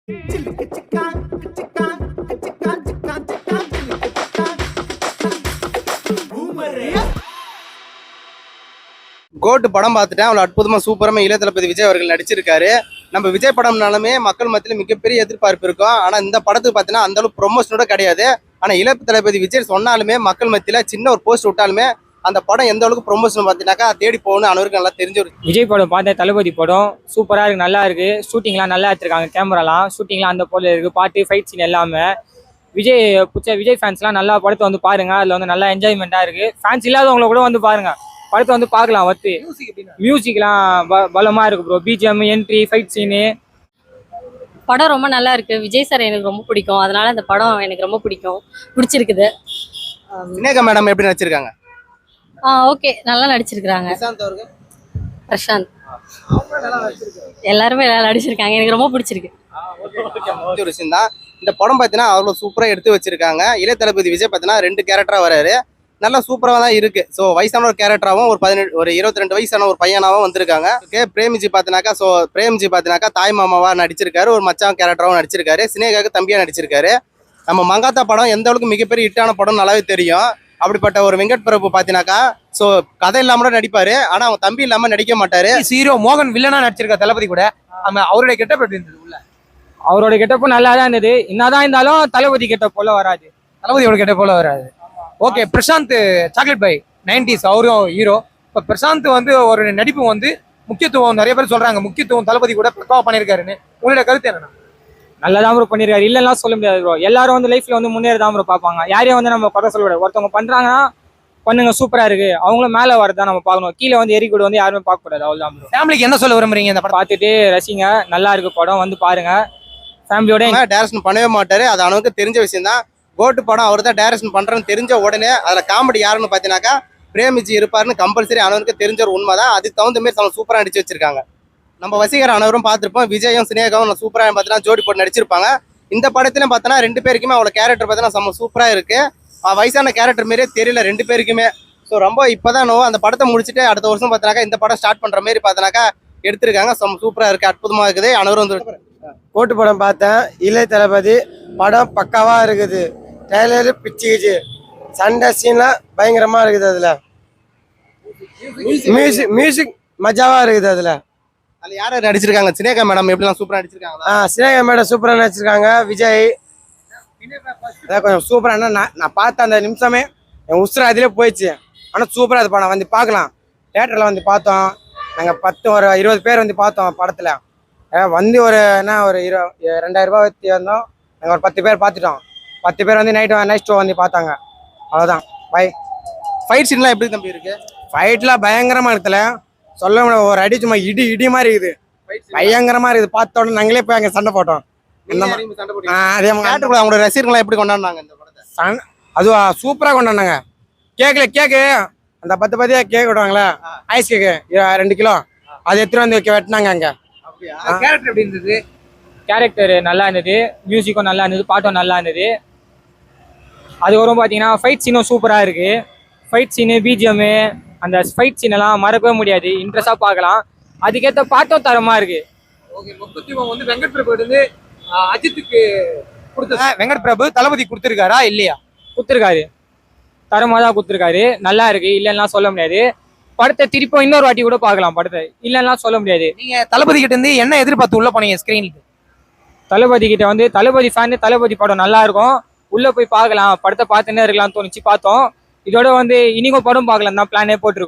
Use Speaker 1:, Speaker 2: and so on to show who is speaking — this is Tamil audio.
Speaker 1: கோட்டு படம் பார்த்துட்டேன். அவ்வளோ அற்புதமா சூப்பரமா இளைய தளபதி விஜய் அவர்கள் நடிச்சிருக்காரு. நம்ம விஜய் படம்னாலுமே மக்கள் மத்தியில் மிகப்பெரிய எதிர்பார்ப்பு இருக்கும். ஆனா இந்த படத்துக்கு பார்த்தீங்கன்னா அந்த அளவுக்கு ப்ரொமோஷனோட கிடையாது. ஆனா இளைய தளபதி விஜய் சொன்னாலுமே மக்கள் மத்தியில சின்ன ஒரு போஸ்ட் விட்டாலுமே அந்த படம் எந்த அளவுக்கு ப்ரொமோஷன் பார்த்தீங்கன்னாக்கா தேடி போகணும்னு அனைவருக்கும் நல்லா தெரிஞ்ச ஒரு
Speaker 2: விஜய் படம் பார்த்தேன். தளபதி படம் சூப்பராக இருக்கு, நல்லா இருக்கு. ஷூட்டிங்லாம் நல்லா எடுத்துருக்காங்க, கேமராலாம் ஷூட்டிங்லாம் அந்த போல இருக்கு. பாட்டு ஃபைட் சீன் எல்லாமே விஜய் பிடிச்ச விஜய் ஃபேன்ஸ்லாம் நல்லா படத்தை வந்து பாருங்க. அதில் வந்து நல்லா என்ஜாய்மெண்ட்டாக இருக்கு. ஃபேன்ஸ் இல்லாதவங்கள கூட வந்து பாருங்க, படத்தை வந்து பார்க்கலாம். வந்து மியூசிக்லாம் பலமா இருக்கு bro. BGM, entry, fight Seenu
Speaker 3: படம் ரொம்ப நல்லா இருக்கு. விஜய் சார் எனக்கு ரொம்ப பிடிக்கும், அதனால அந்த படம் எனக்கு ரொம்ப பிடிச்சிருக்குது.
Speaker 1: சினேகா மேடம் எப்படி நடிச்சிருக்காங்க?
Speaker 3: ஓகே, நல்லா நடிச்சிருக்காங்க. பிரசாந்த் எல்லாருமே நல்லா நடிச்சிருக்காங்க, எனக்கு ரொம்ப பிடிச்சிருக்கு.
Speaker 1: ஒரு விஷயம் தான், இந்த படம் பார்த்தீங்கன்னா அவ்வளோ சூப்பராக எடுத்து வச்சிருக்காங்க. இளைய தளபதி விஜய் பார்த்தீங்கன்னா 2 கேரக்டரா வராரு. நல்லா சூப்பராக தான் இருக்கு. ஸோ வயசான ஒரு கேரக்டராகவும் ஒரு 22 வயசான ஒரு பையனாகவும் வந்திருக்காங்க. பிரேமிஜி பார்த்தீங்கன்னாக்கா பிரேம்ஜி பார்த்தீங்கன்னாக்கா தாய் மாமாவா நடிச்சிருக்காரு, ஒரு மச்சான் கேரக்டராகவும் நடிச்சிருக்காரு, சினேகாவுக்கு தம்பியா நடிச்சிருக்காரு. நம்ம மங்காத்தா படம் எந்த அளவுக்கு மிகப்பெரிய ஹிட்டான படம் நல்லாவே தெரியும். அப்படிப்பட்ட ஒரு வெங்கட் பிரபு பார்த்தீங்கன்னாக்கா கதை இல்லாம கூட நடிப்பாரு, ஆனா அவங்க தம்பி இல்லாம நடிக்க மாட்டாரு.
Speaker 4: ஹீரோ மோகன் வில்லனா நடிச்சிருக்க தளபதி கூட. அவருடைய கெட்டப் எப்படி இருந்தது? உள்ள
Speaker 2: அவரோட கெட்டப்பும் நல்லா தான் இருந்தது. என்னதான் இருந்தாலும் தளபதி கெட்டப் போல வராது.
Speaker 4: தளபதியோட கெட்டப் போல வராது. Okay, Prashanth chocolate by 90s அவரும் ஹீரோ. இப்போ பிரசாந்த் வந்து ஒரு நடிப்பு வந்து முக்கியத்துவம் நிறைய பேர் சொல்றாங்க, முக்கியத்துவம் தளபதி கூட பக்காவா பண்ணியிருக்காருன்னு. உங்களோட கருத்து என்னன்னா?
Speaker 2: நல்லா தான் ப்ரோ பண்ணியிருக்காரு, இல்லைன்னா சொல்ல முடியாது ப்ரோ. எல்லாரும் வந்து லைஃப்ல வந்து முன்னேறதான் ப்ரோ பார்ப்பாங்க. யாரையும் வந்து நம்ம குறை சொல்லக்கூடாது. ஒருத்தவங்க பண்றாங்கன்னா பண்ணுங்க, சூப்பரா இருக்கு, அவங்களும் மேல வரதான் நம்ம பார்க்கணும். கீழே வந்து எரிக்கூட வந்து யாருமே பார்க்க கூடாது. அவ்வளவுதான் ப்ரோ.
Speaker 4: ஃபேமிலிக்கு என்ன சொல்ல விரும்புறீங்க? இந்த படம்
Speaker 2: பார்த்துட்டு ரசிங்க, நல்லா இருக்கு படம், வந்து பாருங்க. ஃபேமிலியோட
Speaker 1: டைரக்ஷன் பண்ணவே மாட்டாரு, அது அவனுக்கு தெரிஞ்ச விஷயம் தான். கோட்டு படம் அவர் தான் டைரக்ஷன் பண்றேன்னு தெரிஞ்ச உடனே அதுல காமெடி யாருன்னு பாத்தீங்கன்னாக்கா பிரேமிஜி இருப்பாருன்னு கம்பல்சரி அவனுக்கு தெரிஞ்ச ஒரு உண்மைதான். அதுக்கு தகுந்த மாதிரி அவங்க சூப்பரா நடிச்சு வச்சிருக்காங்க. நம்ம வசீகர் அனைவரும் பார்த்துருப்போம். விஜயும் சினேகாவும் சூப்பரா பார்த்தீங்கன்னா ஜோடி போட்டு நடிச்சிருப்பாங்க. இந்த படத்திலும் பார்த்தோன்னா 2 பேருக்குமே அவ்வளோ கேரக்டர் பார்த்தீங்கன்னா செம்ம சூப்பரா இருக்கு. வயசான கேரக்டர் மாரியே தெரியல 2 பேருக்குமே. ஸோ ரொம்ப இப்போதான் அந்த படத்தை முடிச்சுட்டு அடுத்த வருஷம் பார்த்தினாக்கா இந்த படம் ஸ்டார்ட் பண்ற மாதிரி பார்த்தினாக்கா எடுத்திருக்காங்க. செம்ம சூப்பரா இருக்கு, அற்புதமா இருக்குது. அனைவரும் வந்து
Speaker 5: கோட்டு படம் பார்த்தேன். இளைய தளபதி படம் பக்காவா இருக்குது. ட்ரெய்லரு பிச்சுக்குச்சு, சண்டை சீன்லாம் பயங்கரமா இருக்குது. அதுல மியூசிக் மஜாவா இருக்குது. அதுல
Speaker 1: யாரும் நடிச்சிருக்காங்க? சினேகா மேடம் எப்படிலாம் சூப்பரா நடிச்சிருக்காங்க.
Speaker 5: சினேகா மேடம் சூப்பரா நடிச்சிருக்காங்க. விஜய் கொஞ்சம் சூப்பரா. நான் பார்த்த அந்த நிமிஷமே என் உசுர அதிலே போயிடுச்சு. ஆனால் சூப்பராக அது படம் வந்து பார்க்கலாம். தேட்டரில் வந்து பார்த்தோம். நாங்கள் 20 பேர் வந்து பார்த்தோம் படத்தில். வந்து ஒரு 2000 ரூபாய் வச்சு வந்தோம். நாங்கள் ஒரு 10 பேர் பார்த்துட்டோம். 10 பேர் வந்து நைட் ஷோ வந்து பார்த்தாங்க. அவ்வளோதான். பை.
Speaker 1: ஃபைட் சீன்லாம் எப்படி தம்பி இருக்கு?
Speaker 5: ஃபைட்லாம் பயங்கரமாக இருக்குல்ல, சொல்ல முடியாது. ஒரு அடி சும்மா இடி மாதிரி இருக்குது, பயங்கரமாக இருக்குது. பார்த்த உடனே நாங்களே போய் அங்கே சண்டை போட்டோம். அதே மாதிரி
Speaker 1: அவங்களோட ரசிகர்கள்லாம் எப்படி கொண்டாடினாங்க இந்த படத்தை?
Speaker 5: அதுவா சூப்பராக கொண்டாடினாங்க. கேக்கு அந்த 10 கேக் விடுவாங்களே, ஐஸ் கேக்கு 2 கிலோ, அது எடுத்துட்டு வந்து வெட்டினாங்க அங்கே.
Speaker 4: கேரக்டர் எப்படி இருந்தது?
Speaker 2: கேரக்டர் நல்லா இருந்தது, மியூசிக்கும் நல்லா இருந்தது, பாட்டும் நல்லா இருந்தது. அதுக்கப்புறம் பார்த்தீங்கன்னா ஃபைட் சீனும் சூப்பராக இருக்கு. ஃபைட் சீனு, பிஜிஎம்மு, அந்த ஃபைட் சீனெல்லாம் மறக்கவே முடியாது, இன்ட்ரெஸ்டாக பார்க்கலாம். அதுக்கேற்ற பாட்டும் தரமா இருக்கு.
Speaker 4: ஓகே, முக்கியத்துவம் வந்து வெங்கட் பிரபு வந்து அஜித்துக்கு கொடுத்த வெங்கட் பிரபு தளபதி கொடுத்துருக்காரா இல்லையா?
Speaker 2: கொடுத்துருக்காரு, தரமாக தான் கொடுத்துருக்காரு, நல்லா இருக்கு, இல்லைன்னா சொல்ல முடியாது. படத்தை திருப்பி இன்னொரு வாட்டி கூட பார்க்கலாம் படத்தை, இல்லைன்னா சொல்ல முடியாது.
Speaker 4: நீங்க தளபதி கிட்ட இருந்து என்ன எதிர்பார்த்து உள்ள போனீங்க ஸ்கிரீனுக்கு?
Speaker 2: தளபதி கிட்ட வந்து தளபதி ஃபேன், தளபதி படம் நல்லா இருக்கும், உள்ள போய் பார்க்கலாம், படத்தை பார்த்துன்னே இருக்கலாம்னு தோணுச்சு, பார்த்தோம். இதோட வந்து இனிக்கும் படம் பார்க்கலாம் தான் பிளானே போட்டிருக்கோம்.